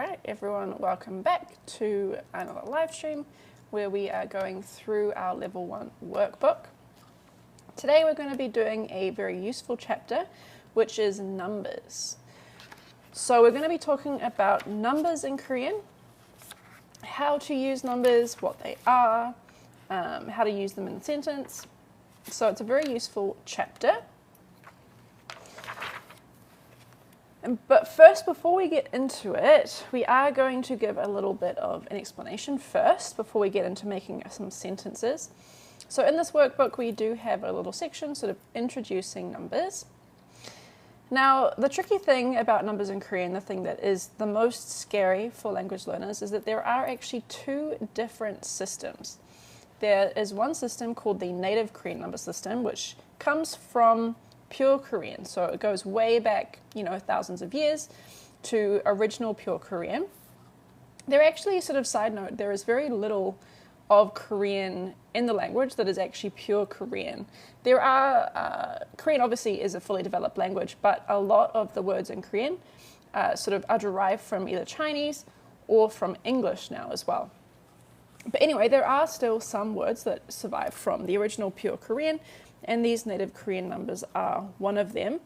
Alright everyone, welcome back to another live stream where we are going through our level 1 workbook. Today we're going to be doing a very useful chapter, which is numbers. So we're going to be talking about numbers in Korean, how to use numbers, what they are, how to use them in a sentence. So it's a very useful chapter. But first, before we get into it, we are going to give a little bit of an explanation first before we get into making some sentences. So in this workbook, we do have a little section sort of introducing numbers. Now, the tricky thing about numbers in Korean, the thing that is the most scary for language learners, is that there are actually two different systems. There is one system called the native Korean number system, which comes from pure Korean. So it goes way back, thousands of years to original pure Korean. There actually, sort of side note, there is very little of Korean in the language that is actually pure Korean. There are, Korean obviously is a fully developed language, but a lot of the words in Korean sort of are derived from either Chinese or from English now as well. But anyway, there are still some words that survive from the original pure Korean, and these native Korean numbers are one of them.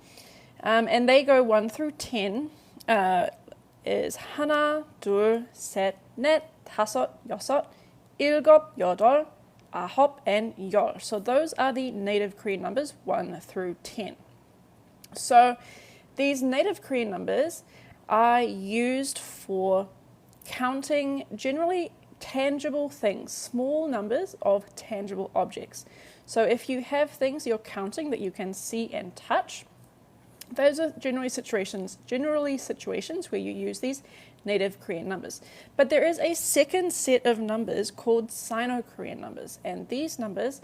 And they go 1 through 10, is 하나, 둘, 셋, 넷, 다섯, 여섯, 일곱, 여덟, 아홉, and 열. So those are the native Korean numbers 1 through 10. So these native Korean numbers are used for counting generally tangible things, small numbers of tangible objects. So if you have things you're counting that you can see and touch, those are generally situations where you use these native Korean numbers. But there is a second set of numbers called Sino-Korean numbers, and these numbers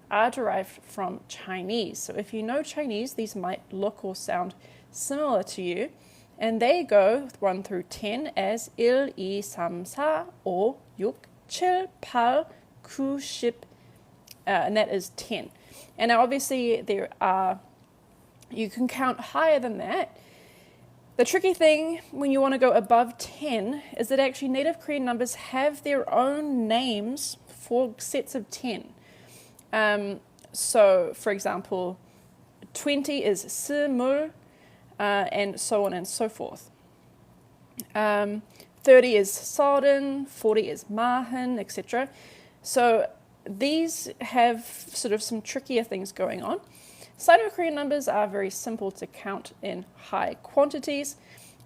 are derived from Chinese. So if you know Chinese, these might look or sound similar to you, and they go 1 through 10 as 1, 2, 3, 4, 5, 6, 7, 8, 9, 10. And that is 10. And now obviously you can count higher than that. The tricky thing when you want to go above 10 is that actually native Korean numbers have their own names for sets of 10. So for example, 20 is 스물, and so on and so forth. 30 is 서른, 40 is 마흔, etc. So these have sort of some trickier things going on. Sino-Korean numbers are very simple to count in high quantities.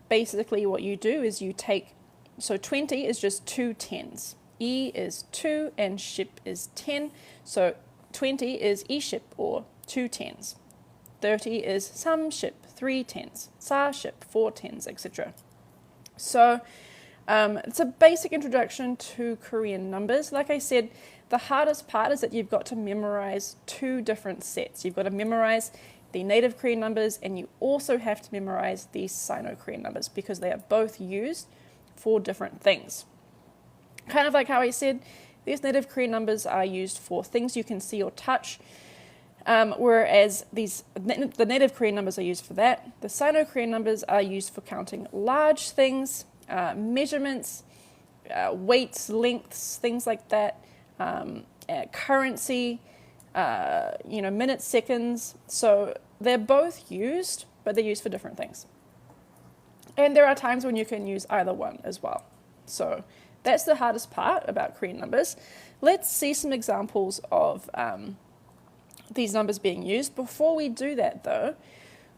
Basically what you do is you take, so 20 is just 2 tens. E is 2 and ship is 10. So 20 is e-ship or 2 tens. 30 is 삼십, 3 tens. 사십, 4 tens, etc. So it's a basic introduction to Korean numbers. Like I said, the hardest part is that you've got to memorize two different sets. You've got to memorize the native Korean numbers, and you also have to memorize the Sino-Korean numbers because they are both used for different things. Kind of like how I said, these native Korean numbers are used for things you can see or touch, whereas the native Korean numbers are used for that. The Sino-Korean numbers are used for counting large things, measurements, weights, lengths, things like that. Currency, minutes, seconds. So they're both used, but they're used for different things. And there are times when you can use either one as well. So that's the hardest part about Korean numbers. Let's see some examples of these numbers being used. Before we do that though,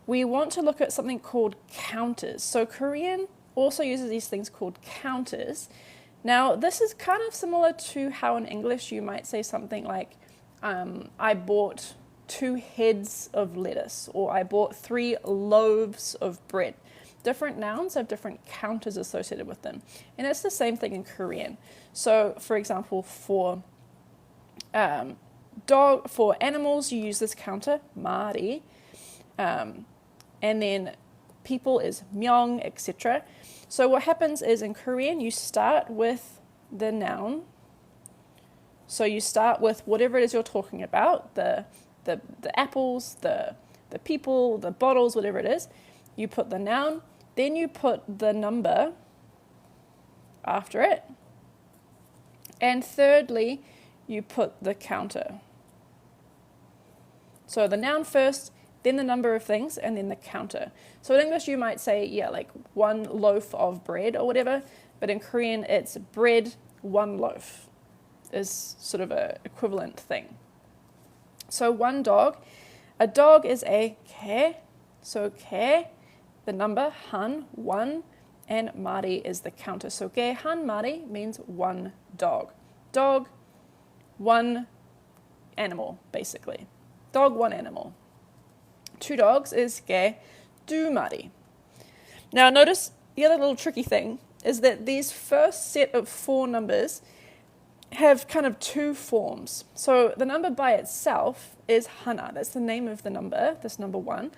we want to look at something called counters. So Korean also uses these things called counters. Now, this is kind of similar to how in English you might say something like, I bought 2 heads of lettuce, or I bought 3 loaves of bread. Different nouns have different counters associated with them. And it's the same thing in Korean. So, for example, for animals, you use this counter, 마리, and then people is myung, etc. So what happens is in Korean, you start with the noun. So you start with whatever it is you're talking about, the apples, the people, the bottles, whatever it is. You put the noun, then you put the number, after it. And thirdly, you put the counter. So the noun first, then the number of things, and then the counter. So in English you might say, yeah, like 1 loaf of bread or whatever, but in Korean it's bread, 1 loaf is sort of a equivalent thing. So 1 dog, a dog is a 개, so 개, the number, 한, 1, and mari is the counter. So 개 한 mari means 1 dog. Dog, 1 animal, basically. Dog, 1 animal. 2 dogs is 개 두 마리. Now notice the other little tricky thing is that these first set of 4 numbers have kind of 2 forms. So the number by itself is 하나. That's the name of the number, this number 1.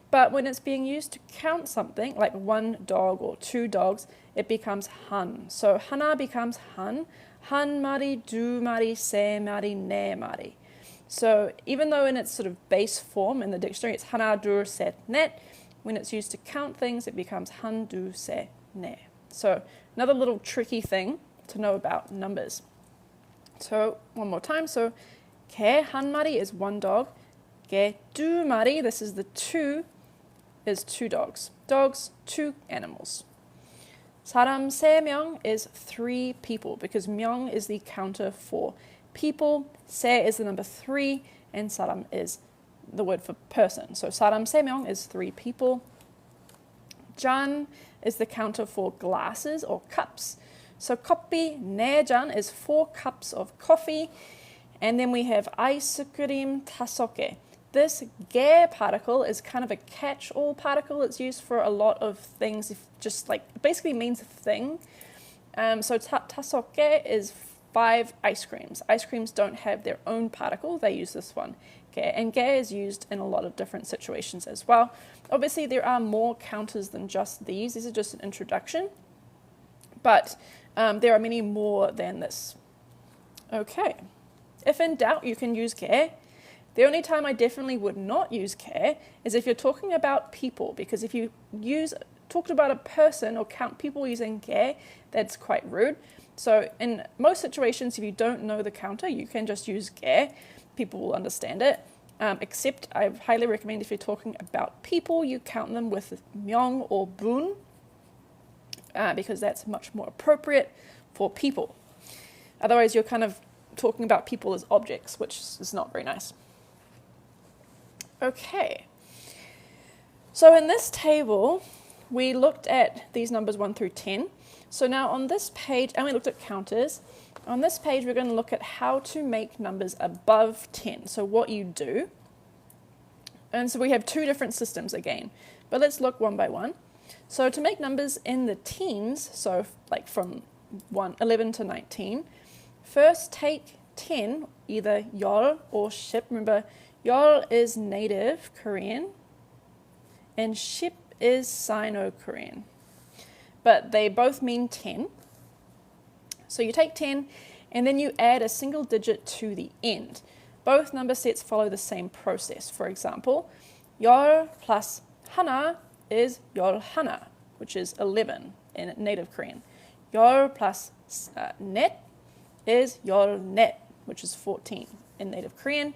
But when it's being used to count something, like 1 dog or 2 dogs, it becomes 한. So 하나 becomes 한. 한 마리, 두 마리, 세 마리, 네 마리. So even though in its sort of base form in the dictionary it's 하나, 둘, 셋, 넷, when it's used to count things it becomes 한, 두, 세, 네. So another little tricky thing to know about numbers. So one more time. So 개 한 마리 is 1 dog. 개 두 마리, this is the 2, is 2 dogs. Dogs, 2 animals. 사람 세 명 is 3 people because 명 is the counter for people. 세 is the number 3 and 사람 is the word for person. So 사람 세 명 is 3 people. 잔 is the counter for glasses or cups. So 커피 네 잔 is 4 cups of coffee. And then we have 아이스크림 5개. This 개 particle is kind of a catch-all particle. It's used for a lot of things, just like, it basically means thing. So 5개 is 5 ice creams. Ice creams don't have their own particle, they use this one. 개. And 개 is used in a lot of different situations as well. Obviously, there are more counters than just these. This is just an introduction. But there are many more than this. Okay. If in doubt, you can use 개. The only time I definitely would not use 개 is if you're talking about people, because if you talked about a person or count people using 개, that's quite rude. So in most situations, if you don't know the counter, you can just use 개. People will understand it. Except I highly recommend if you're talking about people, you count them with 명 or 분, because that's much more appropriate for people. Otherwise, you're kind of talking about people as objects, which is not very nice. Okay, so in this table, we looked at these numbers 1 through 10. So now on this page, and we looked at counters. On this page, we're going to look at how to make numbers above 10. So what you do. And so we have 2 different systems again, but let's look one by one. So to make numbers in the teens, so like from 11 to 19, first take 10, either 열 or 10. Remember, 열 is native Korean and 10 is Sino-Korean. But they both mean 10. So you take 10 and then you add a single digit to the end. Both number sets follow the same process. For example, 열 plus 하나 is 열 하나, which is 11 in native Korean. 열 plus 넷 is 열 넷, which is 14 in native Korean.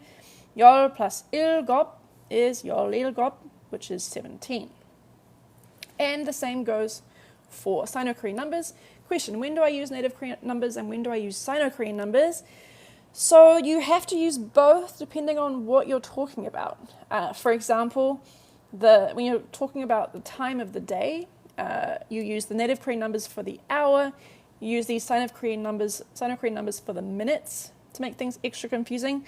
열 plus 일곱 is 열 일곱, which is 17. And the same goes for Sino-Korean numbers. Question, when do I use native Korean numbers and when do I use Sino-Korean numbers? So you have to use both depending on what you're talking about. For example, when you're talking about the time of the day, you use the native Korean numbers for the hour. You use these Sino-Korean numbers for the minutes to make things extra confusing.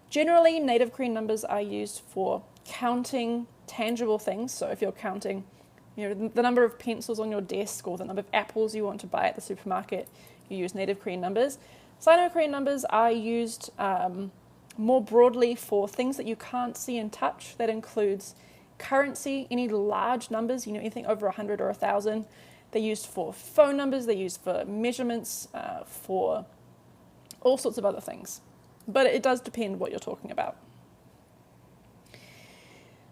Generally, native Korean numbers are used for counting tangible things. So if you're counting, the number of pencils on your desk or the number of apples you want to buy at the supermarket, you use native Korean numbers. Sino-Korean numbers are used more broadly for things that you can't see and touch. That includes currency, any large numbers, anything over 100 or 1,000. They're used for phone numbers, they're used for measurements, for all sorts of other things. But it does depend what you're talking about.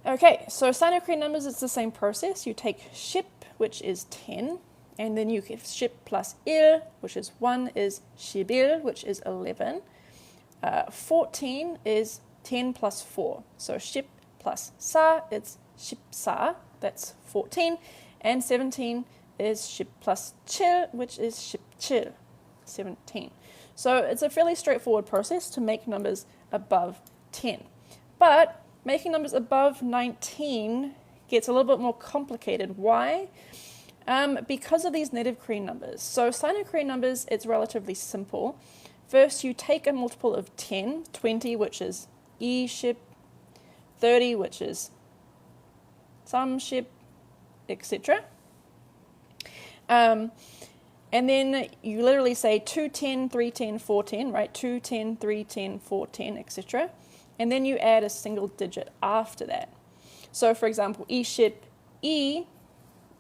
Okay, so Sino-Korean numbers, it's the same process. You take 10, which is 10, And then you get 10 plus 1, which is 1, is 11, which is 11. 14 is 10 plus 4. So 10 plus sa, it's 14, that's 14. And 17 is 10 plus 7, which is 17, 17. So it's a fairly straightforward process to make numbers above 10. But making numbers above 19 gets a little bit more complicated. Why? Because of these native Korean numbers. So Sino-Korean numbers, it's relatively simple. First, you take a multiple of 10, 20, which is 10, 30, which is 30, etc. And then you literally say 2, 10, 3, 10, 4, 10, right? 2, 10, 3, 10, 4, 10, etc. And then you add a single digit after that. So for example, E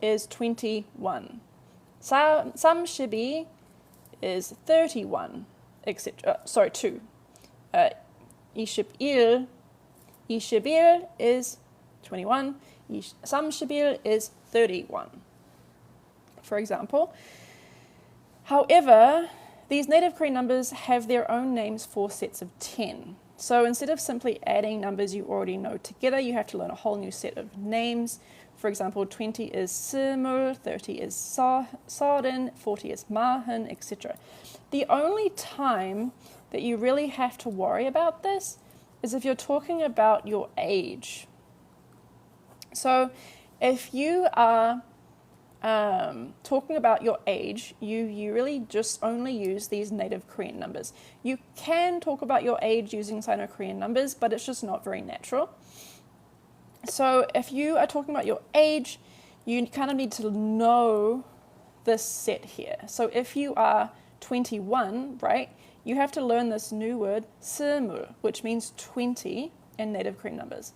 is 21. 30 is 31, etc. Sorry, 2. E11 is 21. E30 is 31, for example. However, these native Korean numbers have their own names for sets of 10. So instead of simply adding numbers you already know together, you have to learn a whole new set of names. For example, 20 is simul, 30 is sardin, 40 is mahan, etc. The only time that you really have to worry about this is if you're talking about your age. So if you are talking about your age, you really just only use these native Korean numbers. You can talk about your age using Sino-Korean numbers, but it's just not very natural. So if you are talking about your age, you kind of need to know this set here. So if you are 21, right, you have to learn this new word, simul, which means 20 in native Korean numbers.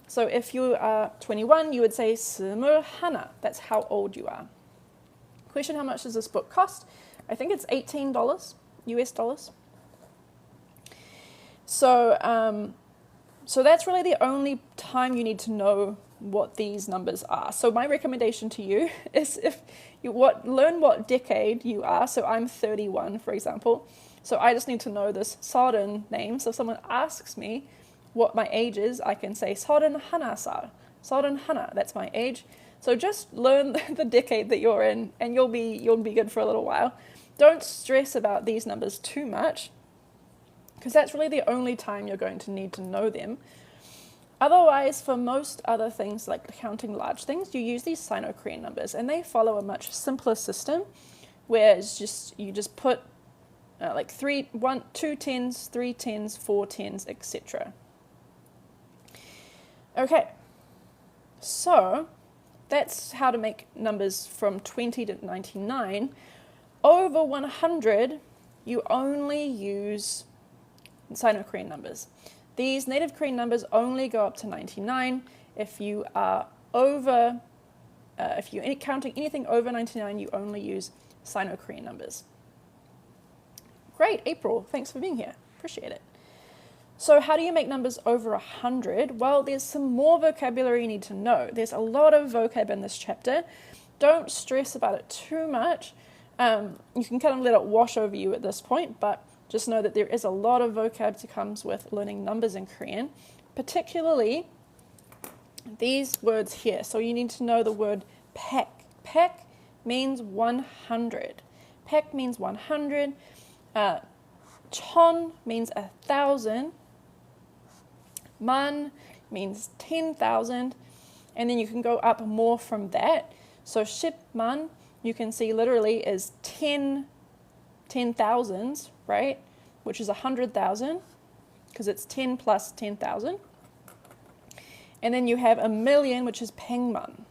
So if you are 21, you would say simul hana. That's how old you are. Question, how much does this book cost? I think it's $18, US dollars. So that's really the only time you need to know what these numbers are. So my recommendation to you is if you learn what decade you are. So I'm 31, for example. So I just need to know this sardin name. So if someone asks me what my age is, I can say sardin hana sar. Sardin hana, that's my age. So just learn the decade that you're in and you'll be good for a little while. Don't stress about these numbers too much, because that's really the only time you're going to need to know them. Otherwise, for most other things like counting large things, you use these Sino-Korean numbers, and they follow a much simpler system, where you just put like 2 tens, 3 tens, 4 tens, etc. Okay, so that's how to make numbers from 20 to 99. Over 100, you only use Sino-Korean numbers. These native Korean numbers only go up to 99. If you are if you're counting anything over 99, you only use Sino-Korean numbers. Great, April, thanks for being here. Appreciate it. So how do you make numbers over 100? Well, there's some more vocabulary you need to know. There's a lot of vocab in this chapter. Don't stress about it too much. You can kind of let it wash over you at this point, but just know that there is a lot of vocab that comes with learning numbers in Korean, particularly these words here. So you need to know the word pek. Pek means 100. Pek means 100. Chon means 1,000. Man means 10,000. And then you can go up more from that. So shipman, you can see literally is 10 thousands, right? Which is 100,000, because it's 10 plus 10,000. And then you have a million, which is pengman.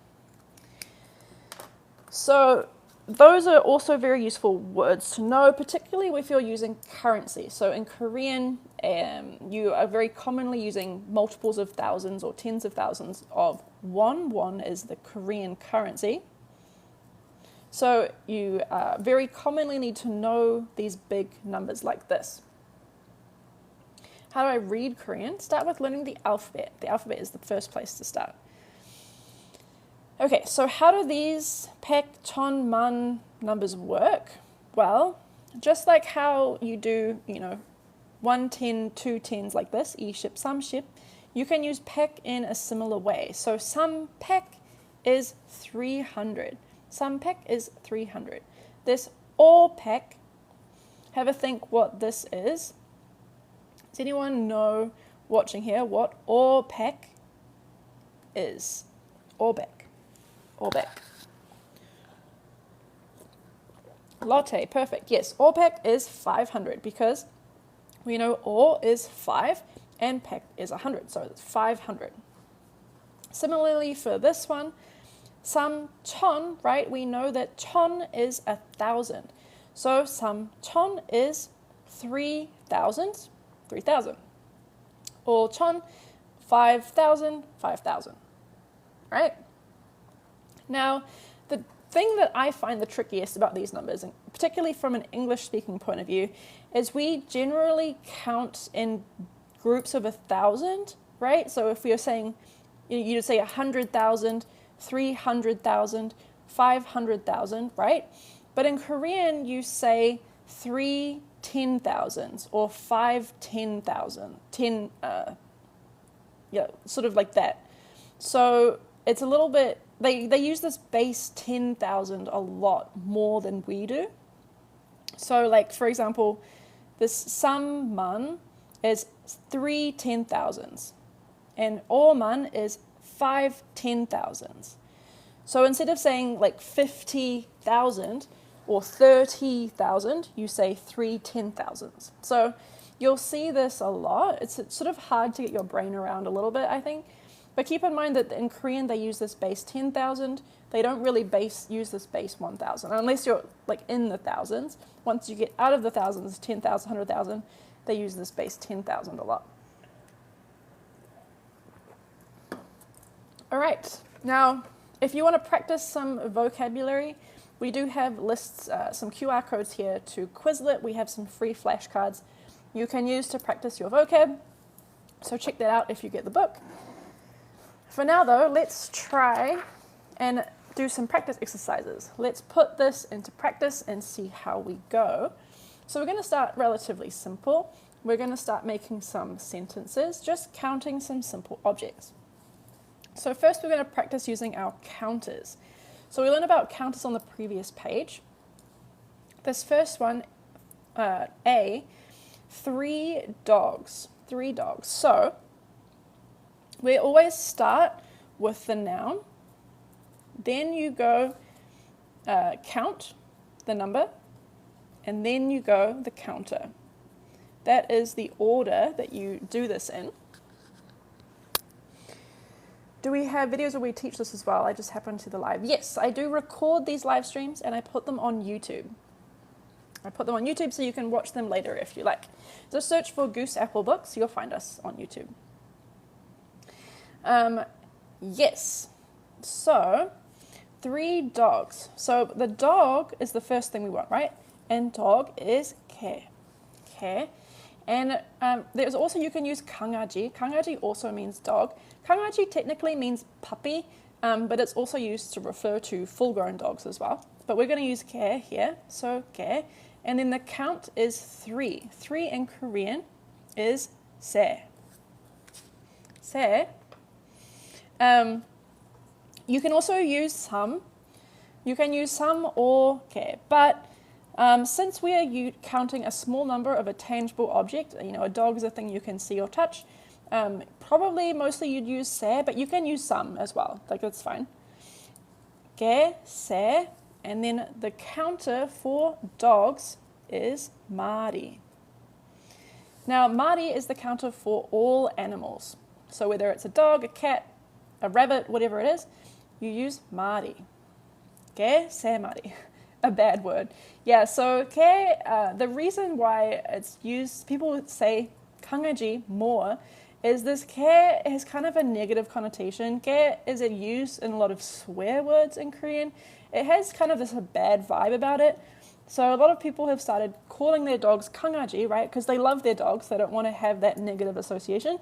So those are also very useful words to know, particularly if you're using currency. So in Korean, you are very commonly using multiples of thousands or tens of thousands of won. Won is the Korean currency. So you very commonly need to know these big numbers like this. How do I read Korean? Start with learning the alphabet. The alphabet is the first place to start. Okay, so how do these pek, ton, man numbers work? Well, just like how you do, 1 10, 2 10s like this, e ship, some ship, you can use pek in a similar way. So some pek is 300. Some pek is 300. This or pek, have a think what this is. Does anyone know, watching here, what or pek is? Or back. Or back. Latte, perfect. Yes, or pek is 500 because we know or is 5 and pek is 100, so it's 500. Similarly for this one, some ton, right? We know that ton is 1,000. So some ton is 3,000, 3,000. Or ton, 5,000, 5,000, right? Now, the thing that I find the trickiest about these numbers, and particularly from an English-speaking point of view, is we generally count in groups of 1,000, right? So if we are saying, you'd say 100,000, 300,000, 500,000, right? But in Korean, you say 3 10,000s or 5 10,000, 10, sort of like that. So it's a little bit, they use this base 10,000 a lot more than we do. So like, for example, this some man is 3 10,000s and all man is 5 10,000s. So instead of saying like 50,000 or 30,000, you say 3 10,000s. So you'll see this a lot. It's sort of hard to get your brain around a little bit, I think. But keep in mind that in Korean, they use this base 10,000. They don't really use this base 1,000, unless you're like in the thousands. Once you get out of the thousands, 10,000, 100,000, they use this base 10,000 a lot. All right, now, if you want to practice some vocabulary, we do have lists, some QR codes here to Quizlet. We have some free flashcards you can use to practice your vocab. So check that out if you get the book. For now, though, let's try and do some practice exercises. Let's put this into practice and see how we go. So we're going to start relatively simple. We're going to start making some sentences, just counting some simple objects. So first we're going to practice using our counters. So we learned about counters on the previous page. This first one, A, 3 dogs. 3 dogs. So we always start with the noun. Then you go count the number, and then you go the counter. That is the order that you do this in. Do we have videos where we teach this as well? I just happened to the live. Yes, I do record these live streams and I put them on YouTube. I put them on YouTube so you can watch them later if you like. Just search for Goose Apple Books. You'll find us on YouTube. Yes. So, 3 dogs. So the dog is the first thing we want, right? And dog is 개. 개. And there's also, you can use 강아지. 강아지 also means dog. 강아지 technically means puppy, but it's also used to refer to full-grown dogs as well. But we're going to use 개 here, so 개. And then the count is 3. 3 in Korean is 세. 세. You can also use some. You can use some or 개, but since we are counting a small number of a tangible object, a dog is a thing you can see or touch, probably mostly you'd use 세, but you can use some as well, like that's fine. 개, 세, and then the counter for dogs is 마리. Now, 마리 is the counter for all animals. So whether it's a dog, a cat, a rabbit, whatever it is, you use 마리. 개, 세 마리. A bad word. Yeah, so 개, the reason why it's used, people say 강아지 more, is this 개 has kind of a negative connotation. 개 is used in a lot of swear words in Korean. It has kind of this bad vibe about it. So a lot of people have started calling their dogs 강아지, right? Because they love their dogs. They don't want to have that negative association.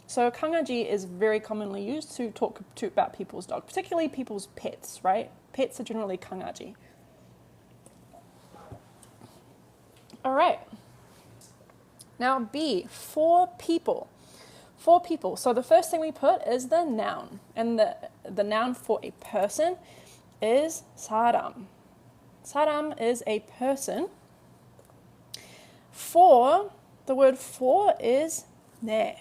So 강아지 is very commonly used to talk about people's dog, particularly people's pets, right? Pets are generally 강아지. All right. Now B, for people. For people. So the first thing we put is the noun. And the noun for a person is 사람. 사람 is a person. For, the word for is 네.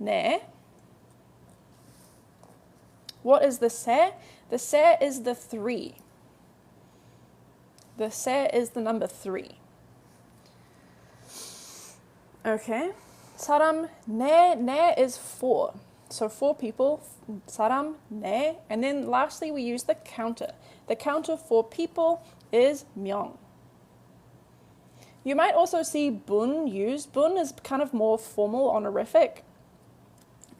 네. What is the 세? The 세 is the 3. The 세 is the number 3. Okay. 사람 네, 네 is 4. So 4 people, 사람 네. And then lastly we use the counter. The counter for people is 명. You might also see 분 used. 분 is kind of more formal, honorific.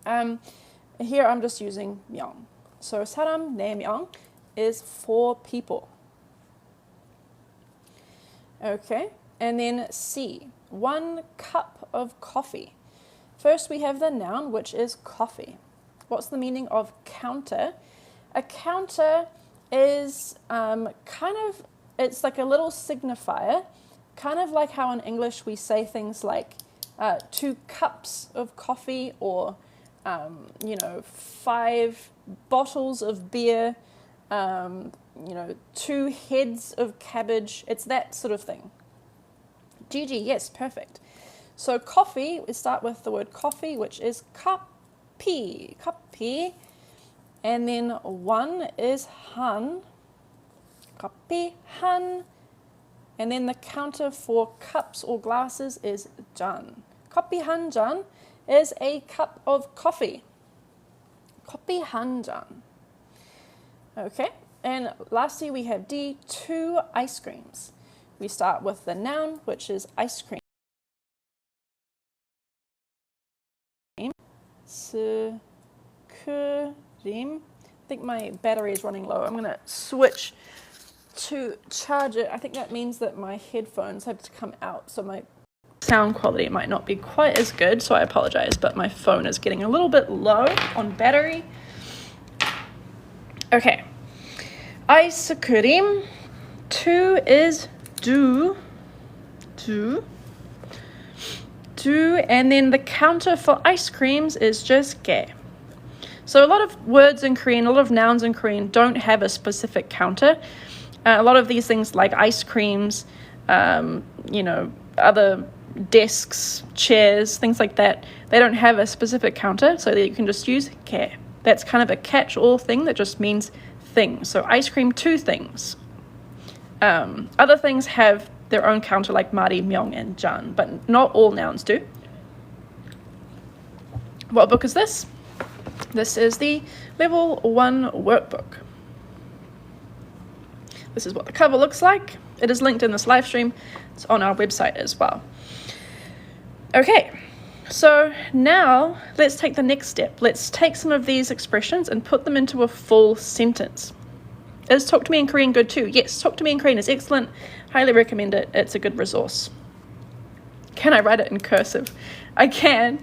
Here I'm just using 명. So 사람 네 명 is 4 people. Okay, and then C, 1 cup of coffee. First we have the noun, which is coffee. What's the meaning of counter? A counter is it's like a little signifier, kind of like how in English we say things like 2 cups of coffee or 5 bottles of beer, 2 heads of cabbage. It's that sort of thing. Gigi, yes, perfect. So coffee, we start with the word coffee, which is kappi, kappi. And then 1 is han, kappi, han. And then the counter for cups or glasses is jan. Kappi han jan is a cup of coffee. Kappi han jan. Okay, and lastly we have D, 2 ice creams. We start with the noun, which is ice cream. I think my battery is running low. I'm going to switch to charge it. I think that means that my headphones have to come out, so my sound quality might not be quite as good, so I apologize, but my phone is getting a little bit low on battery. Okay. Ice cream. 2 is do, and then the counter for ice creams is just 게. So a lot of words in Korean, a lot of nouns in Korean don't have a specific counter. A lot of these things like ice creams, other desks, chairs, things like that, they don't have a specific counter, so that you can just use 게. That's kind of a catch-all thing that just means thing. So ice cream, 2 things. Other things have their own counter like mari, myong, and jan, but not all nouns do. What book is this? This is the Level 1 workbook. This is what the cover looks like. It is linked in this live stream. It's on our website as well. Okay, so now let's take the next step. Let's take some of these expressions and put them into a full sentence. Is Talk to Me in Korean good too? Yes, Talk to Me in Korean is excellent. Highly recommend it. It's a good resource. Can I write it in cursive? I can,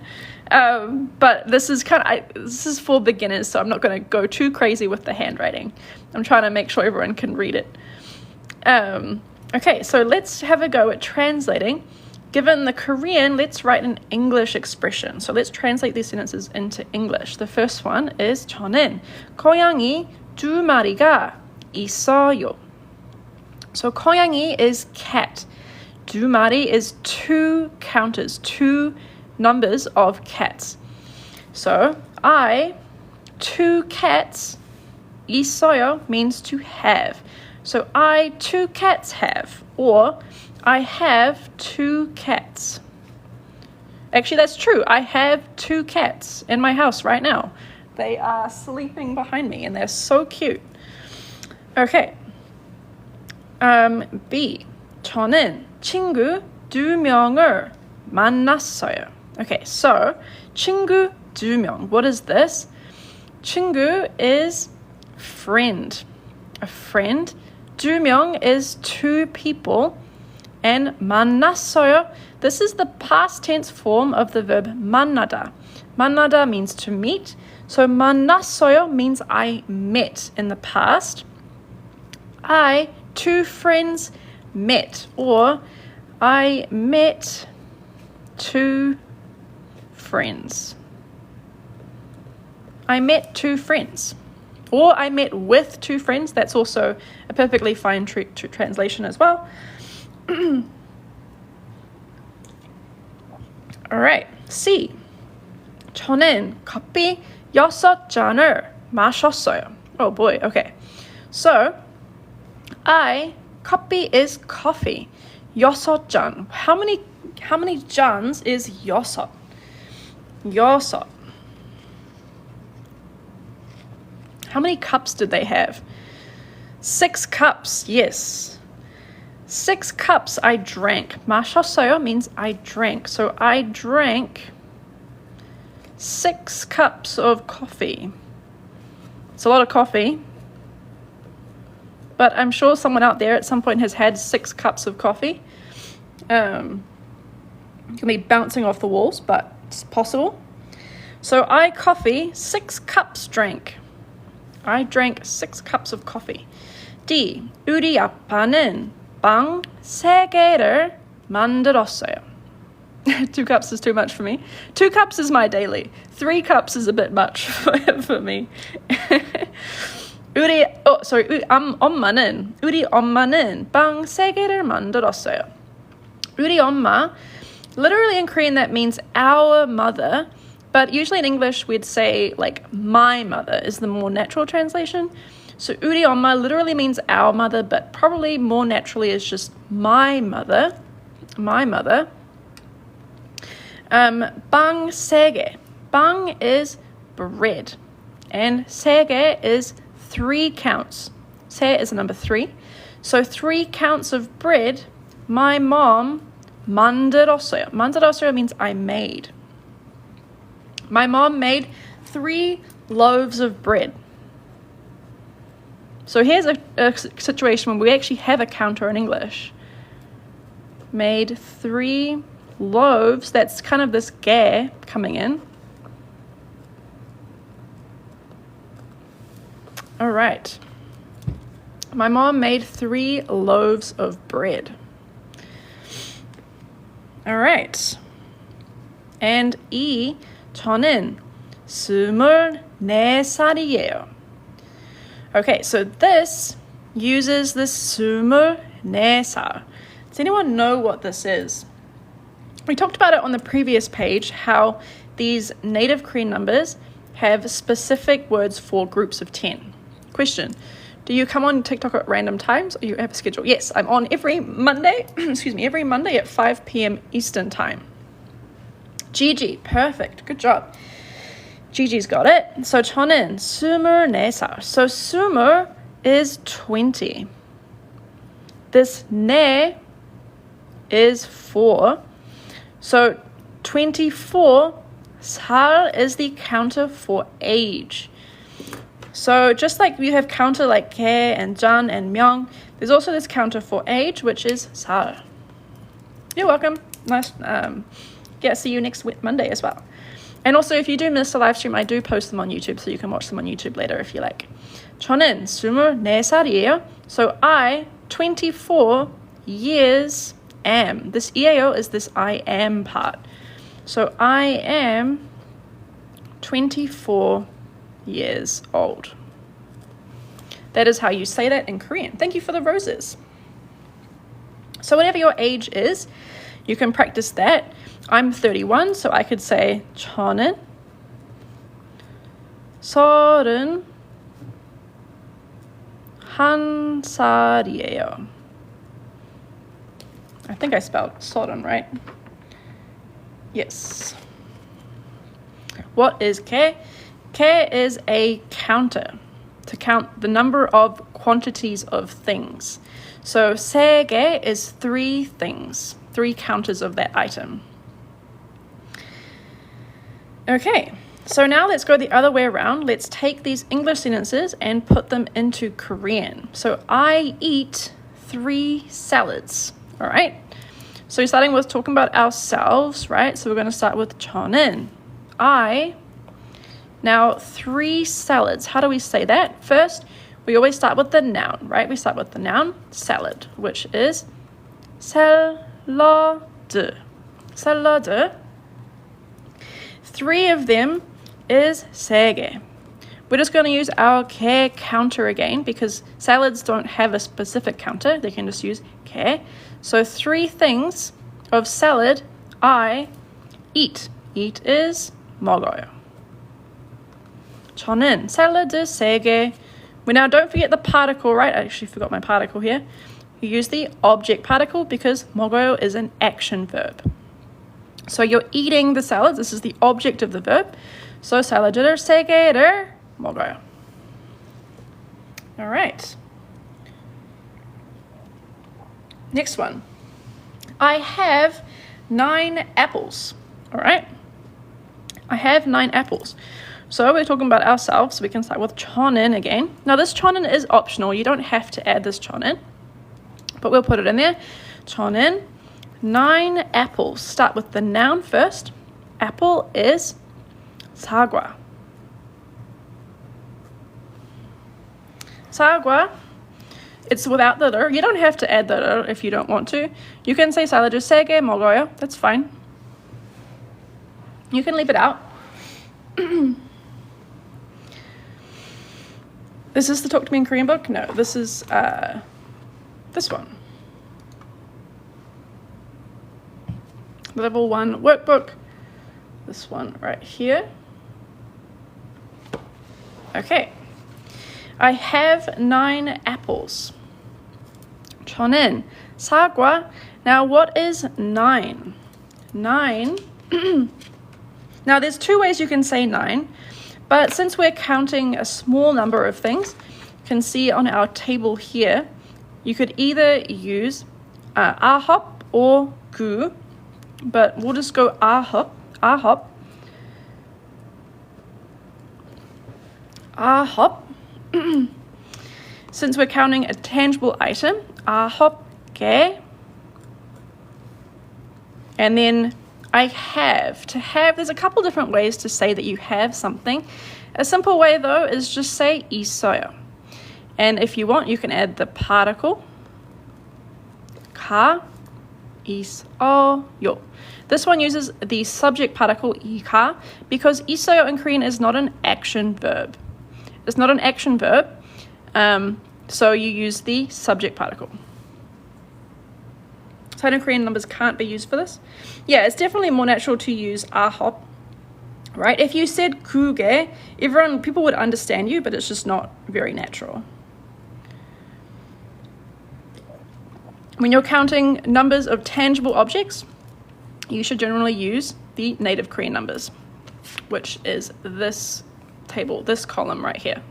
but this is for beginners, so I'm not going to go too crazy with the handwriting. I'm trying to make sure everyone can read it. Okay, so let's have a go at translating. Given the Korean, let's write an English expression. So let's translate these sentences into English. The first one is 저는 고양이 2마리가 있어요. So 고양이 is cat. 2마리 is 2 counters, 2 numbers of cats. So 2 cats, 있어요 means to have. So 2 cats have, or I have 2 cats. Actually, that's true. I have 2 cats in my house right now. They are sleeping behind me and they're so cute. Okay. B. 저는 친구 2명을 만났어요. Okay, so 친구 2명. What is this? 친구 is friend. A friend. 2명 is 2 people. And 만났어요, this is the past tense form of the verb 만나다. 만나다 means to meet. So 만났어요 means I met in the past. Two friends met, or I met two friends. I met two friends. Or I met with two friends. That's also a perfectly fine translation as well. Alright, C. 저는 커피 6잔을 마셨어요. Oh boy, okay. So, coffee is coffee. 6잔. How many 잔s is 6? 6. How many cups did they have? 6 cups, yes. 6 cups I drank. 마셨어요 means I drank. So I drank 6 cups of coffee. It's a lot of coffee. But I'm sure someone out there at some point has had 6 cups of coffee. You can be bouncing off the walls, but it's possible. So I 6 cups drank. I drank 6 cups of coffee. D. 우리 아빠는 빵 3개를 만들었어요. 2 cups is too much for me. 2 cups is my daily. 3 cups is a bit much for me. 우리 엄마는 빵 3개를 만들었어요. 우리 엄마, literally in Korean that means our mother, but usually in English we'd say like my mother is the more natural translation. So 우리 엄마 literally means our mother, but probably more naturally is just my mother. My mother. 빵 3개. 빵 is bread. And 3개 is 3 counts. 세 is the number 3. So 3 counts of bread, my mom 만들었어요. 만들었어요 means I made. My mom made 3 loaves of bread. So here's a situation where we actually have a counter in English. Made 3 loaves. That's kind of this 개 coming in. All right. My mom made 3 loaves of bread. All right. And E, 저는 24살이에요. Okay, so this uses the 24살. Does anyone know what this is? We talked about it on the previous page, how these native Korean numbers have specific words for groups of 10. Question, do you come on TikTok at random times or you have a schedule? Yes, I'm on every Monday, every Monday at 5 p.m. Eastern time. Gigi, perfect, good job. Gigi's got it. So 저는 24살. So 20 is 20. This 네 is 4. So 24 살 is the counter for age. So just like you have counter like 개 and jan and 명, there's also this counter for age, which is 살. You're welcome. Nice. See you next Monday as well. And also, if you do miss a live stream, I do post them on YouTube, so you can watch them on YouTube later if you like. 저는 24살이에요. So I, 24 years, am. This EAO is this I am part. So I am 24 years old. That is how you say that in Korean. Thank you for the roses. So whatever your age is, you can practice that. I'm 31, so I could say 저는 31살이에요. I think I spelled 서른 right. Yes. What is 개? 개 is a counter to count the number of quantities of things. So 세 개 is 3 things, 3 counters of that item. Okay, so now let's go the other way around. Let's take these English sentences and put them into Korean. So I eat 3 salads. All right. So starting with talking about ourselves, right? So we're going to start with 저는. Now 3 salads. How do we say that? First, we always start with the noun, right? We start with the noun salad, which is 샐러드. 샐러드. 3 of them is 세 개. We're just going to use our 개 counter again because salads don't have a specific counter. They can just use 개. So 3 things of salad I eat. Eat is 먹어요. 저는 샐러드 3개. Now don't forget the particle, right? I actually forgot my particle here. You use the object particle because 먹어요 is an action verb. So you're eating the salad. This is the object of the verb. So 샐러드를 3개를 먹어요. All right. Next one. I have 9 apples. All right. I have 9 apples. So we're talking about ourselves, so we can start with 저는 again. Now this 저는 is optional. You don't have to add this 저는, but we'll put it in there. 저는 9 apples. Start with the noun first. Apple is 사과. 사과. It's without the 를. You don't have to add the 를 if you don't want to. You can say 샐러드 3개 먹어요. That's fine. You can leave it out. Is this the Talk to Me in Korean book? No, this is this one. Level 1 workbook. This one right here. Okay. I have 9 apples. 저는 사과. Now what is 9? 9. Now there's 2 ways you can say 9. But since we're counting a small number of things, you can see on our table here, you could either use ahop or gu, but we'll just go ahop, ahop, ahop. Since we're counting a tangible item, ahop 개, and then I have. To have, there's a couple different ways to say that you have something. A simple way though is just say 있어요. And if you want, you can add the particle. 가, 있어요. This one uses the subject particle 이가 because 있어요 in Korean is not an action verb. It's not an action verb, so you use the subject particle. Sino-Korean numbers can't be used for this. Yeah, it's definitely more natural to use ahop, right? If you said kuge, people would understand you, but it's just not very natural. When you're counting numbers of tangible objects, you should generally use the native Korean numbers, which is this table, this column right here.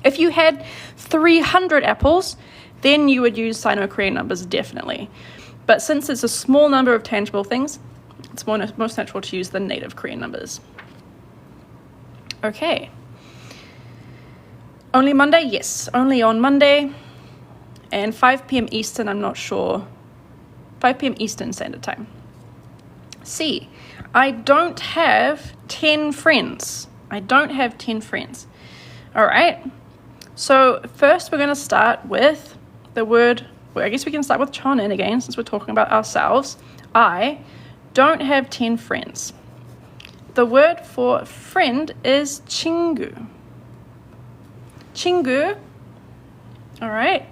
If you had 300 apples, then you would use Sino-Korean numbers, definitely. But since it's a small number of tangible things, it's most natural to use the native Korean numbers. Okay. Only Monday? Yes, only on Monday. And 5 p.m. Eastern, I'm not sure. 5 p.m. Eastern Standard Time. C. I don't have 10 friends. I don't have 10 friends. All right. So first we're going to start with the word. Well, I guess we can start with 저는 again since we're talking about ourselves. I don't have 10 friends. The word for friend is 친구. 친구. All right.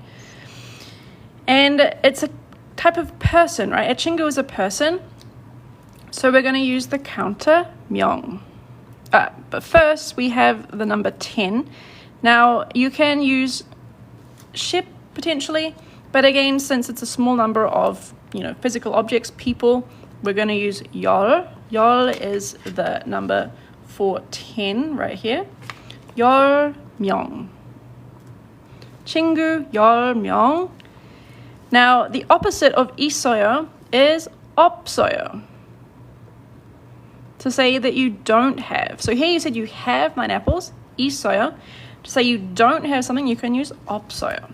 And it's a type of person, right? A 친구 is a person. So we're going to use the counter 명. But first we have the number 10. Now you can use ship potentially. But again, since it's a small number of, physical objects, people, we're going to use 열. 열 is the number for 10 right here. 10명. 친구 10명. Now, the opposite of 있어요 is 없어요. To say that you don't have. So here you said you have 9 apples, 있어요. To say you don't have something, you can use 없어요.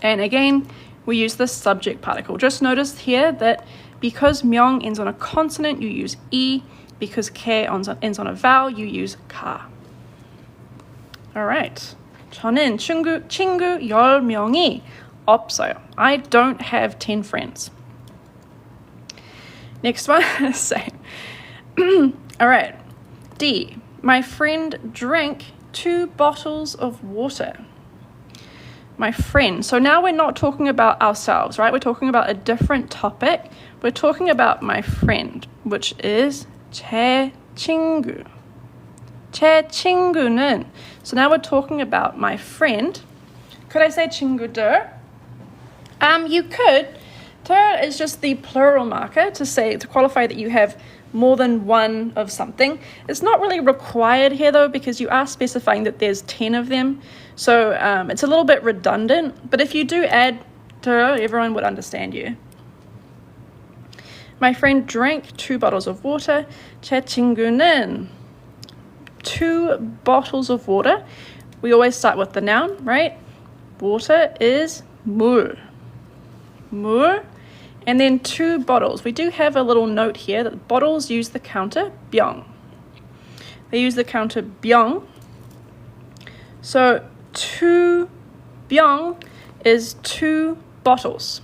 And again, we use the subject particle. Just notice here that because 명 ends on a consonant, you use e. because ke ends on a vowel, you use ka. All right. 저는 친구 10명이 없어요. I don't have 10 friends. Next one, same. All right. D. My friend drank 2 bottles of water. My friend. So now we're not talking about ourselves, right? We're talking about a different topic. We're talking about my friend, which is 제 친구. 제 친구는. So now we're talking about my friend. Could I say 친구들? You could. 들 is just the plural marker to qualify that you have more than one of something. It's not really required here though, because you are specifying that there's 10 of them. So it's a little bit redundant, but if you do add 들, everyone would understand you. My friend drank 2 bottles of water. 제 친구는 2 bottles of water. We always start with the noun, right? Water is 물. 물. And then 2 bottles. We do have a little note here that bottles use the counter 병. They use the counter 병. So 2 병 is 2 bottles.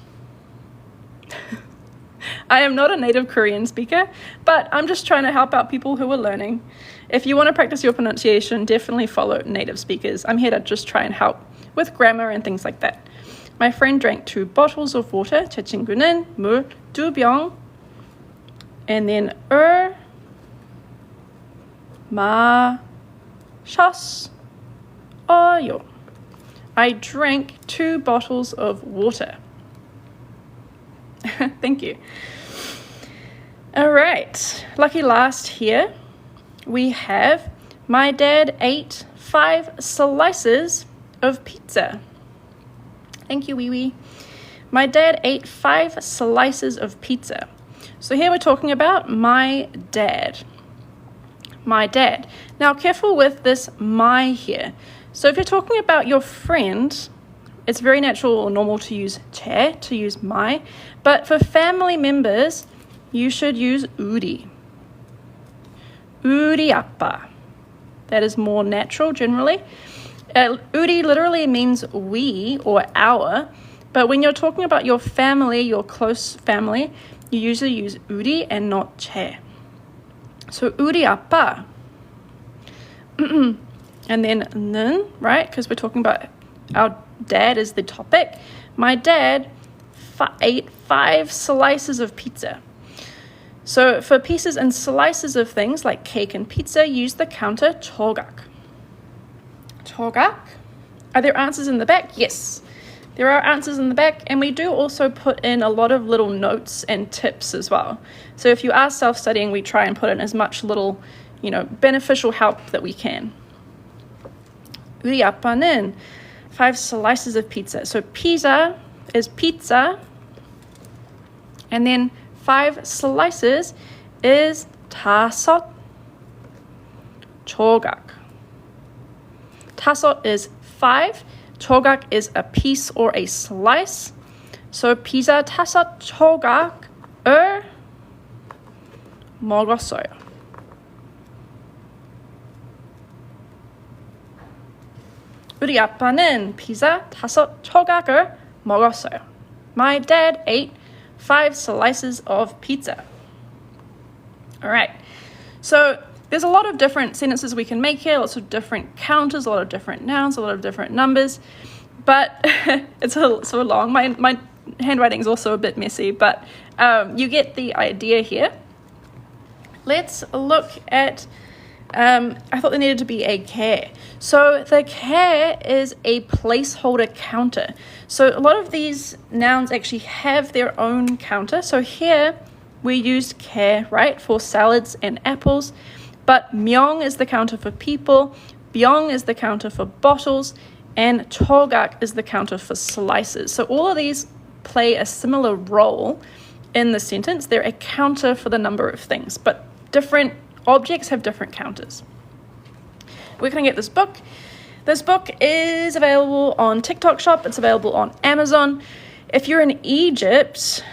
I am not a native Korean speaker, but I'm just trying to help out people who are learning. If you want to practice your pronunciation, definitely follow native speakers. I'm here to just try and help with grammar and things like that. My friend drank 2 bottles of water. 제 친구는 물 2병. And then 마셨어요. I drank 2 bottles of water. Thank you. All right. Lucky last here. We have my dad ate 5 slices of pizza. Thank you, wee wee. My dad ate 5 slices of pizza. So here we're talking about my dad. My dad. Now careful with this my here. So if you're talking about your friend, it's very natural or normal to use 제, to use my. But for family members, you should use 우리. 우리 아빠. That is more natural generally. 우리 literally means we or our, but when you're talking about your family, your close family, you usually use 우리 and not 제. So 우리 아빠. And then 는, right? Because we're talking about our dad is the topic. My dad ate 5 slices of pizza. So for pieces and slices of things like cake and pizza, use the counter 조각. 조각. Are there answers in the back? Yes, there are answers in the back, and we do also put in a lot of little notes and tips as well. So if you are self-studying, we try and put in as much little, beneficial help that we can. 우리 아빠는 5 slices of pizza. So pizza is pizza, and then 5 slices is 5 조각. 5 is 5. 조각 is a piece or a slice. So pizza 5 조각을 먹었어요. 우리 아빠는 피자 5 조각을 먹었어요. My dad ate 5 slices of pizza. All right. So there's a lot of different sentences we can make here, lots of different counters, a lot of different nouns, a lot of different numbers, but it's so long. My handwriting is also a bit messy, but you get the idea here. Let's look at, I thought there needed to be a care. So the care is a placeholder counter. So a lot of these nouns actually have their own counter. So here we used care, right, for salads and apples. But 명 is the counter for people, 병 is the counter for bottles, and 조각 is the counter for slices. So all of these play a similar role in the sentence. They're a counter for the number of things, but different objects have different counters. Where can I get this book? This book is available on TikTok Shop. It's available on Amazon. If you're in Egypt,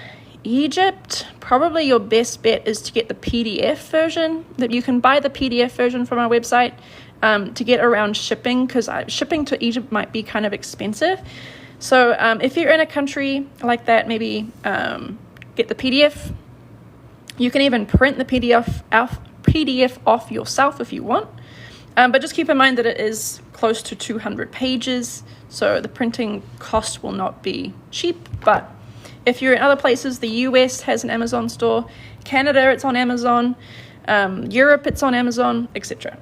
Egypt, probably your best bet is to get the PDF version. That you can buy the PDF version from our website to get around shipping, because shipping to Egypt might be kind of expensive. So if you're in a country like that, maybe get the PDF. You can even print the PDF off yourself if you want. But just keep in mind that it is close to 200 pages, so the printing cost will not be cheap. But if you're in other places, the US has an Amazon store, Canada, it's on Amazon, Europe, it's on Amazon, etc.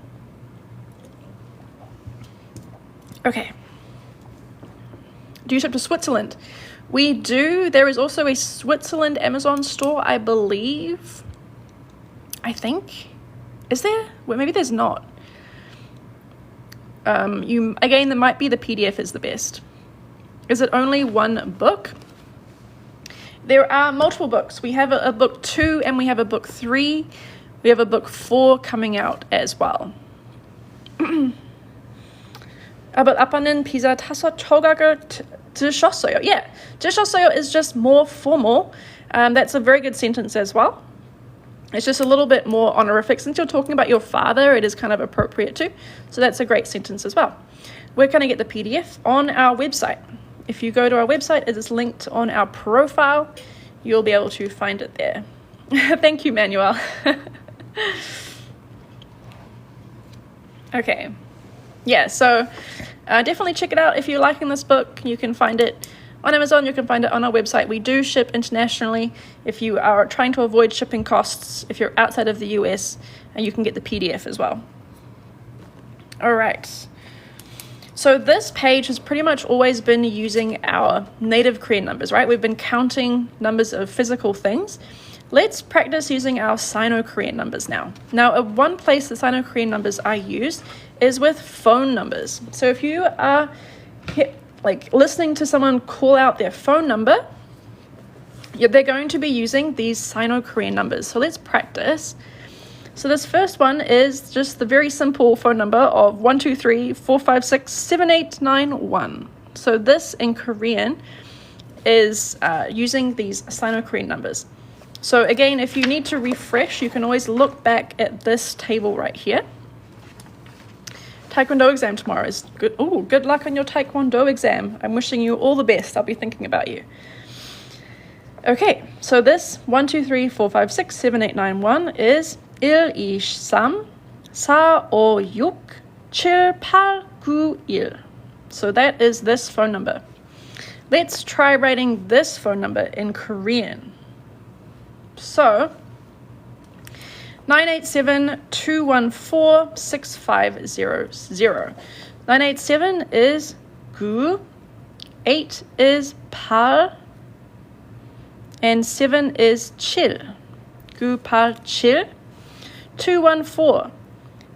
Okay. Do you ship to Switzerland? We do. There is also a Switzerland Amazon store, I believe. I think. Is there? Well, maybe there's not. Again, there might be the PDF is the best. Is it only one book? There are multiple books. We have a book 2 and we have a book 3. We have a book 4 coming out as well. Aber 아빠는 피자 5조각을 드셨어요. Yeah, 드셨어요 is just more formal. That's a very good sentence as well. It's just a little bit more honorific. Since you're talking about your father, it is kind of appropriate too. So that's a great sentence as well. We're going to get the PDF on our website. If you go to our website, it is linked on our profile. You'll be able to find it there. Thank you, Manuel. Okay. Yeah, so definitely check it out if you're liking this book. You can find it on Amazon, you can find it on our website. We do ship internationally if you are trying to avoid shipping costs. If you're outside of the US, and you can get the PDF as well. All right. So this page has pretty much always been using our native Korean numbers, right? We've been counting numbers of physical things. Let's practice using our Sino-Korean numbers now. Now, one place the Sino-Korean numbers are used is with phone numbers. So if you are listening to someone call out their phone number, they're going to be using these Sino-Korean numbers. So let's practice. So this first one is just the very simple phone number of 123-456-7891. So this in Korean is using these Sino-Korean numbers. So again, if you need to refresh, you can always look back at this table right here. Taekwondo exam tomorrow is good. Oh, good luck on your Taekwondo exam. I'm wishing you all the best. I'll be thinking about you. Okay, so this 123-456-7891 is 123-456-7891. So that is this phone number. Let's try writing this phone number in Korean. So 987-214-6500. 987 is 구, 8 is 팔, and 7 is 칠. 987. 214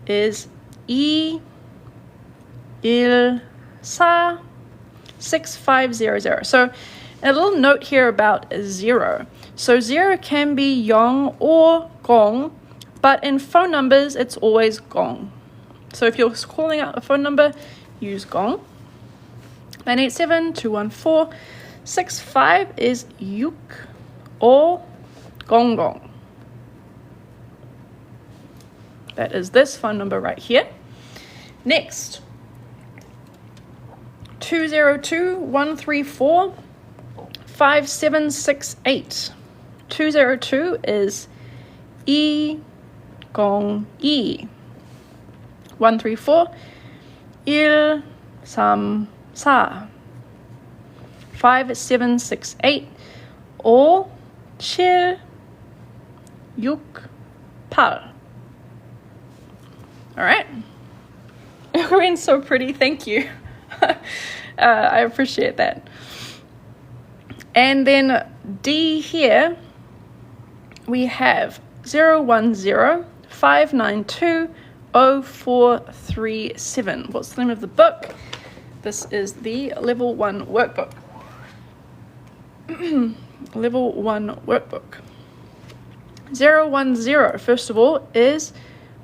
is 214-6500. So a little note here about 0. So 0 can be 영 or gong, but in phone numbers, it's always gong. So if you're calling out a phone number, use gong. 987-214-65 is yuk or gong gong. That is this phone number right here. Next, 202-134-5768. 202 is gong 134 134. 5768 or 768. All right. Korean's so pretty. Thank you. I appreciate that. And then D here, we have 010-592-0437. What's the name of the book? This is the Level 1 workbook. Level 1 workbook. 010, first of all, is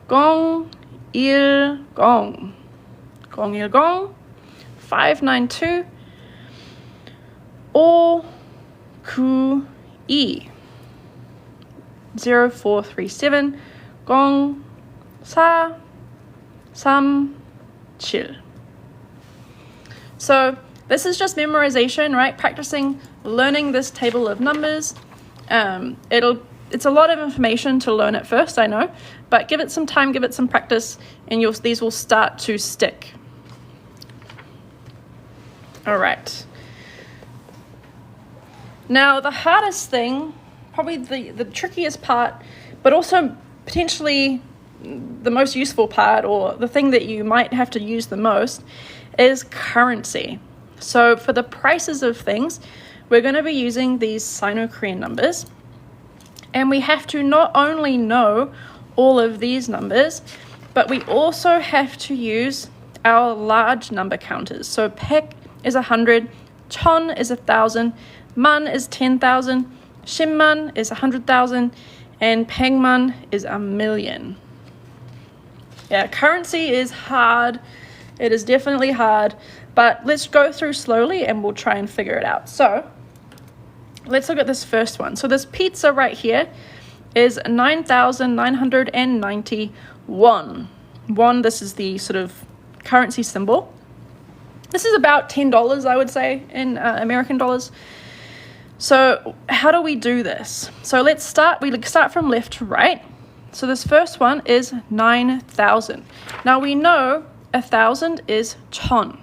gong il gong. Gong il gong. 592 or ku i. 0437 0 4 3 7. So this is just memorization, right? Practicing learning this table of numbers. It's a lot of information to learn at first, I know, but give it some time, give it some practice, and these will start to stick. All right. Now, the hardest thing, probably the trickiest part, but also potentially the most useful part, or the thing that you might have to use the most, is currency. So for the prices of things, we're going to be using these Sino-Korean numbers. And we have to not only know all of these numbers, but we also have to use our large number counters. So pek is 100, chon is 1,000, man is 10,000, shimman is 100,000, and pengman is 1,000,000. Yeah, currency is hard. It is definitely hard, but let's go through slowly and we'll try and figure it out. So let's look at this first one. So this pizza right here is 9,991. Won, this is the sort of currency symbol. This is about $10, I would say, in American dollars. So how do we do this? So we start from left to right. So this first one is 9,000. Now we know 1,000 is chon,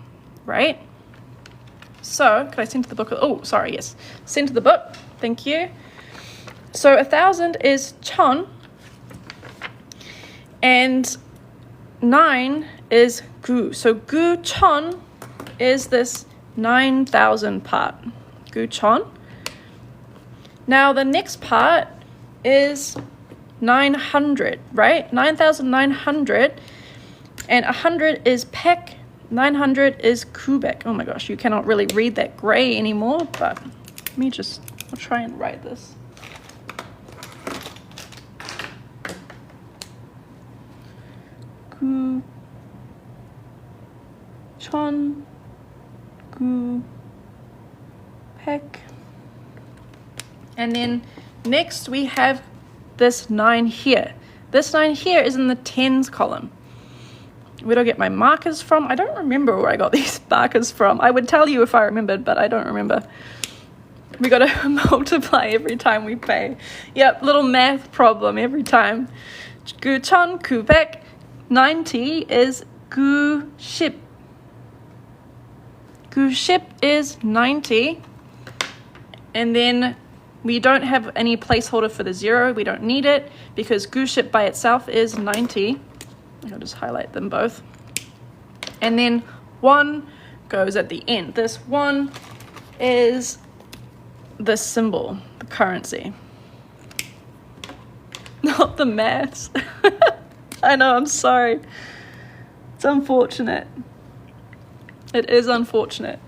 right? So, can I send to the book? Oh, sorry, yes. Send to the book. Thank you. So 1,000 is chon, and 9 is gu. So gu chon is this 9,000 part. Gu chon. Now the next part is 900, right? 9,900, and 100 is pek. 900 is kubek. Oh my gosh, you cannot really read that gray anymore, but I'll try and write this. Gu, chon, gu, pek. And then next we have this 9 here. This 9 here is in the tens column. Where do I get my markers from? I don't remember where I got these markers from. I would tell you if I remembered, but I don't remember. We got to multiply every time we pay. Yep, little math problem every time. Gu chon, gu pek. 90 is gu ship. Gu ship is 90. And then we don't have any placeholder for the 0. We don't need it because gu ship by itself is 90. I'll just highlight them both. And then 1 goes at the end. This 1 is the symbol, the currency. Not the maths. I know, I'm sorry. It's unfortunate. It is unfortunate.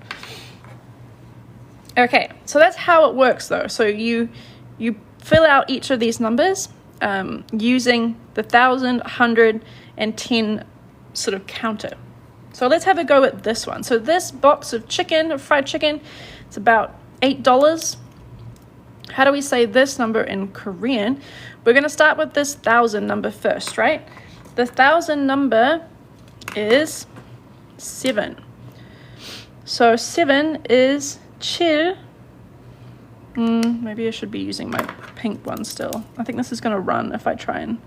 Okay, so that's how it works though. So you fill out each of these numbers using the 1,000, 100, and 10 sort of counter. So let's have a go at this one. So this box of fried chicken, it's about $8. How do we say this number in Korean? We're going to start with this 1,000 number first, right? The 1,000 number is 7. So 7 is chil. Maybe I should be using my pink one still. I think this is going to run if I try and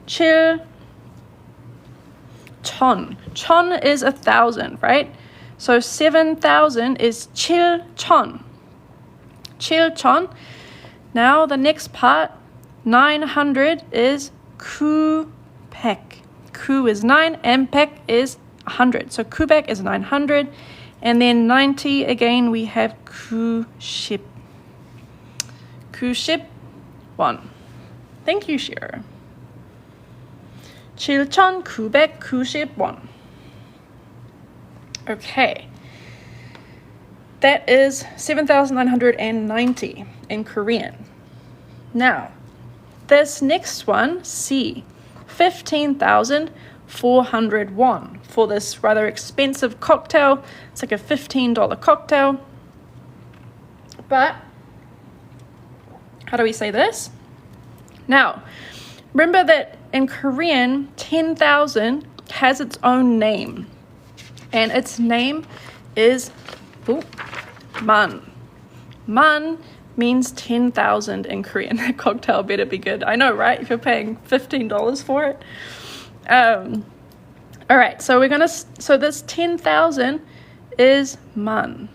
chil. Chon. Chon is 1,000, right? So 7,000 is chil chon. Chil chon. Now the next part, 900 is ku pek. Ku is 9 and pek is 100. So ku pek is 900. And then 90, again, we have ku ship. Ku ship 1. Thank you, Shiro. 7,991. Okay. That is 7,990 in Korean. Now, this next one, C, 15,400 won for this rather expensive cocktail. It's like a $15 cocktail. But how do we say this? Now, remember that in Korean, 10,000 has its own name. And its name is man. Man means 10,000 in Korean. That cocktail better be good. I know, right? If you're paying $15 for it. All right, so this 10,000 is man.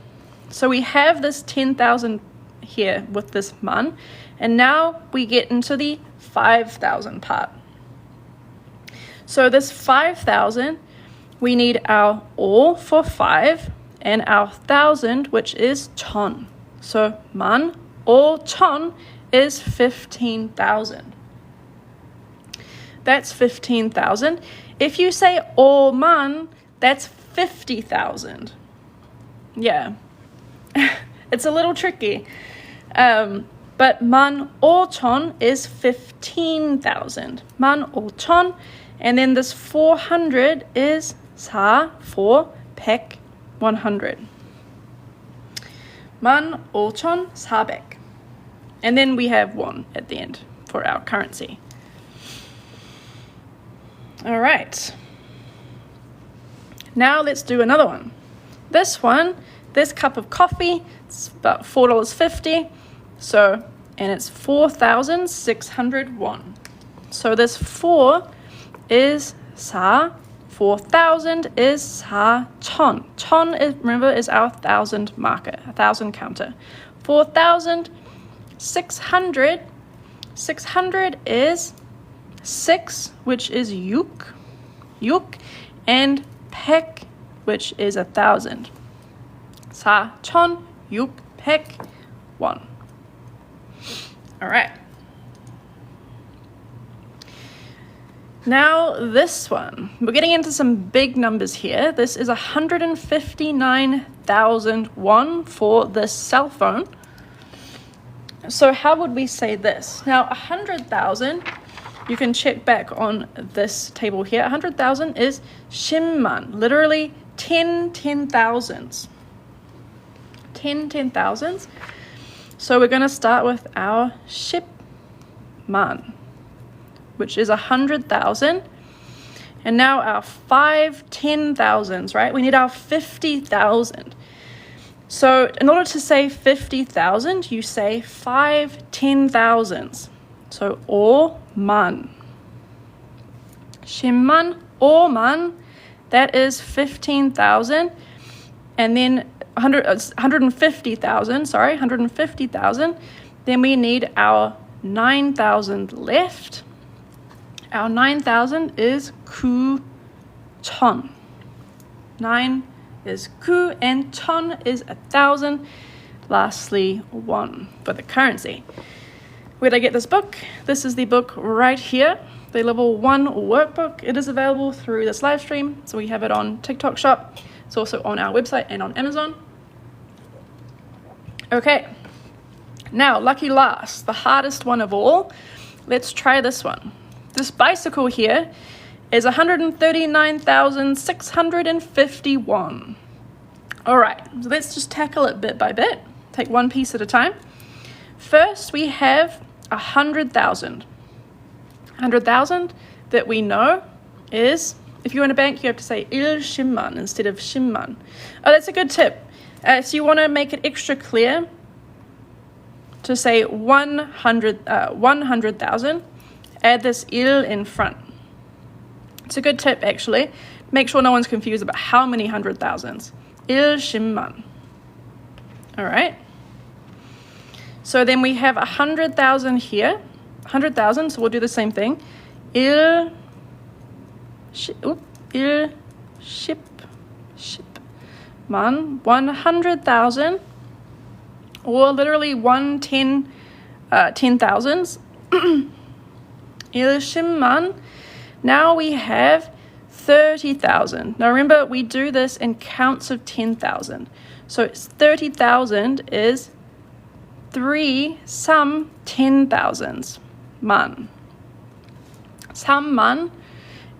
So we have this 10,000 here with this man, and now we get into the 5,000 part. So this 5,000, we need our all for 5 and our 1,000, which is 천. So man, all 천 is 15,000. That's 15,000. If you say all man, that's 50,000. Yeah, it's a little tricky. But man 오천 is 15,000. Man 오천, and then this 400 is 4, 100, 100. Man 오천 400. And then we have 1 at the end for our currency. All right. Now let's do another one. This cup of coffee, it's about $4.50. So, and it's 4,601. So this 4 is 4. 4,000 is 4,000. 천 is, remember, is our 1,000 marker, 1,000 counter. 4,600. 600 is 6, which is yuk, and pek, which is 1,000. 4,000, 600, 1. All right. Now this one, we're getting into some big numbers here. This is 159,000 won for this cell phone. So how would we say this? Now 100,000, you can check back on this table here. 100,000 is 10만, literally 10 thousands. 10 thousands. So we're going to start with our 10만, which is 100,000. And now our 5 10,000s, right? We need our 50,000. So in order to say 50,000, you say 5 10,000s. So 5만. 10만, 5만, that is 15,000. And then 150,000, sorry, 150,000. Then we need our 9,000 left. Our 9,000 is 9,000. 9 is 9 and 1,000 is 1,000. Lastly, 1 for the currency. Where did I get this book? This is the book right here, the level 1 workbook. It is available through this live stream, so we have it on TikTok Shop. It's also on our website and on Amazon. Okay, now lucky last, the hardest one of all. Let's try this one. This bicycle here is 139,651. All right, so let's just tackle it bit by bit. Take one piece at a time. First, we have 100,000. 100,000 that we know is, if you're in a bank, you have to say 1,000만 instead of 10만. Oh, that's a good tip. So you want to make it extra clear to say 100,000. Add this 1 in front. It's a good tip, actually. Make sure no one's confused about how many 100,000s. 1,000만. All right. So then we have 100,000 here. 100,000, so we'll do the same thing. 1,000만, 100,000, or literally 10,000s. 1,000만. Now we have 30,000. Now remember, we do this in counts of 10,000. So 30,000 is 3 some 10,000s. 만. 3만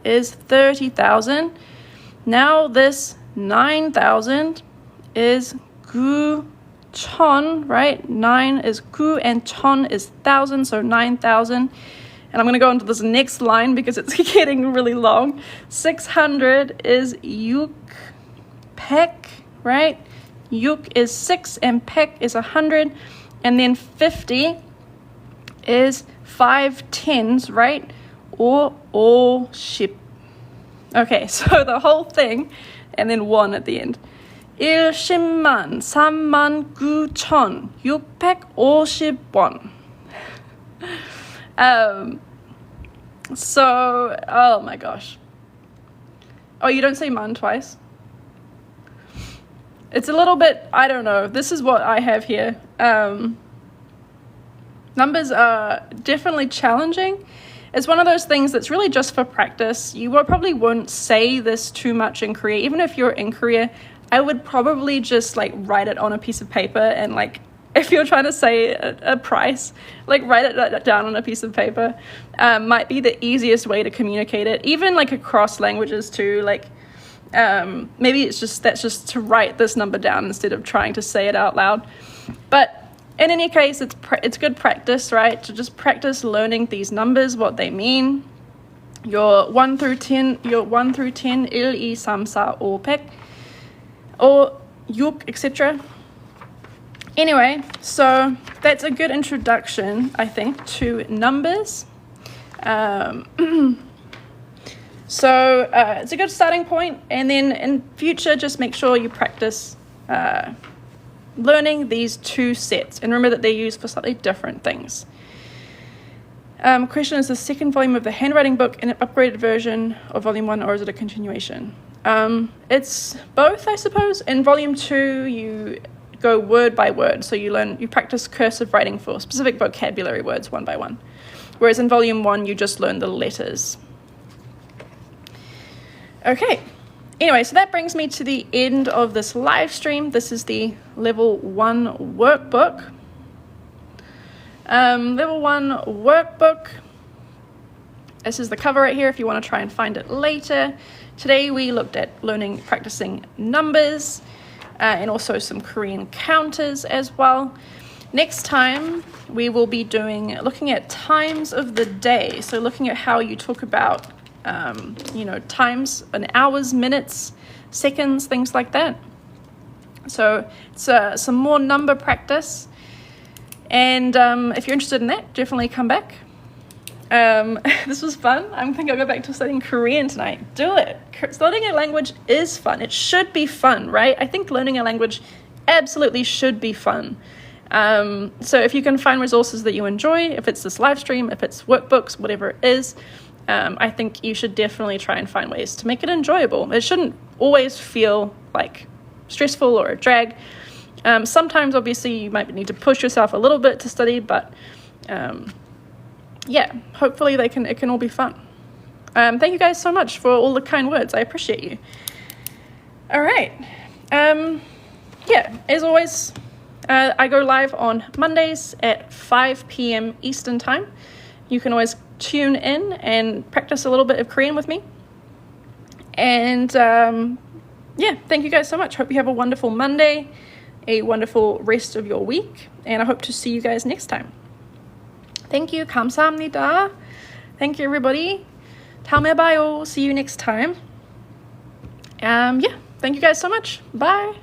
is 30,000. Now this 9,000 is 9,000, right? 9 is 9 and 1,000 is 1,000, so 9,000. And I'm going to go into this next line because it's getting really long. 600 is yuk pek, right? Yuk is 6 and pek is 100. And then 50 is 5 tens, right? Or ship. Okay, so the whole thing, and then 1 at the end. 10만 39,650원. So, oh my gosh. Oh, you don't say man twice? It's a little bit, I don't know. This is what I have here. Numbers are definitely challenging. It's one of those things that's really just for practice. You probably won't say this too much in Korea. Even if you're in Korea, I would probably just like write it on a piece of paper, and like if you're trying to say a price, like write it down on a piece of paper. Might be the easiest way to communicate it, even like across languages too. Like maybe that's just to write this number down instead of trying to say it out loud. But in any case, it's good practice, right? To just practice learning these numbers, what they mean. Your 1 through 10, 1, 1, 2, 3, 4, 5 pek, or yuk, etc. Anyway, so that's a good introduction, I think, to numbers. So it's a good starting point, and then in future, just make sure you practice learning these 2 sets, and remember that they're used for slightly different things. Question, is the second volume of the handwriting book an upgraded version of volume 1, or is it a continuation? It's both, I suppose. In volume 2, you go word by word, so you practice cursive writing for specific vocabulary words one by one, whereas in volume 1, you just learn the letters. Okay. Anyway, so that brings me to the end of this live stream. This is the level 1 workbook. Level 1 workbook. This is the cover right here if you want to try and find it later. Today we looked at practicing numbers, and also some Korean counters as well. Next time we will be looking at times of the day. So looking at how you talk about times in hours, minutes, seconds, things like that. So it's some more number practice. And if you're interested in that, definitely come back. This was fun. I think I'll go back to studying Korean tonight. Do it. Studying a language is fun. It should be fun, right? I think learning a language absolutely should be fun. So if you can find resources that you enjoy, if it's this live stream, if it's workbooks, whatever it is, I think you should definitely try and find ways to make it enjoyable. It shouldn't always feel like stressful or a drag. Sometimes, obviously, you might need to push yourself a little bit to study, but hopefully it can all be fun. Thank you guys so much for all the kind words. I appreciate you. All right. As always, I go live on Mondays at 5 p.m. Eastern Time. You can always tune in and practice a little bit of Korean with me. And thank you guys so much. Hope you have a wonderful Monday, a wonderful rest of your week, and I hope to see you guys next time. Thank you. 감사합니다. Thank you, everybody. 다음에 봐요. See you next time. Thank you guys so much. Bye.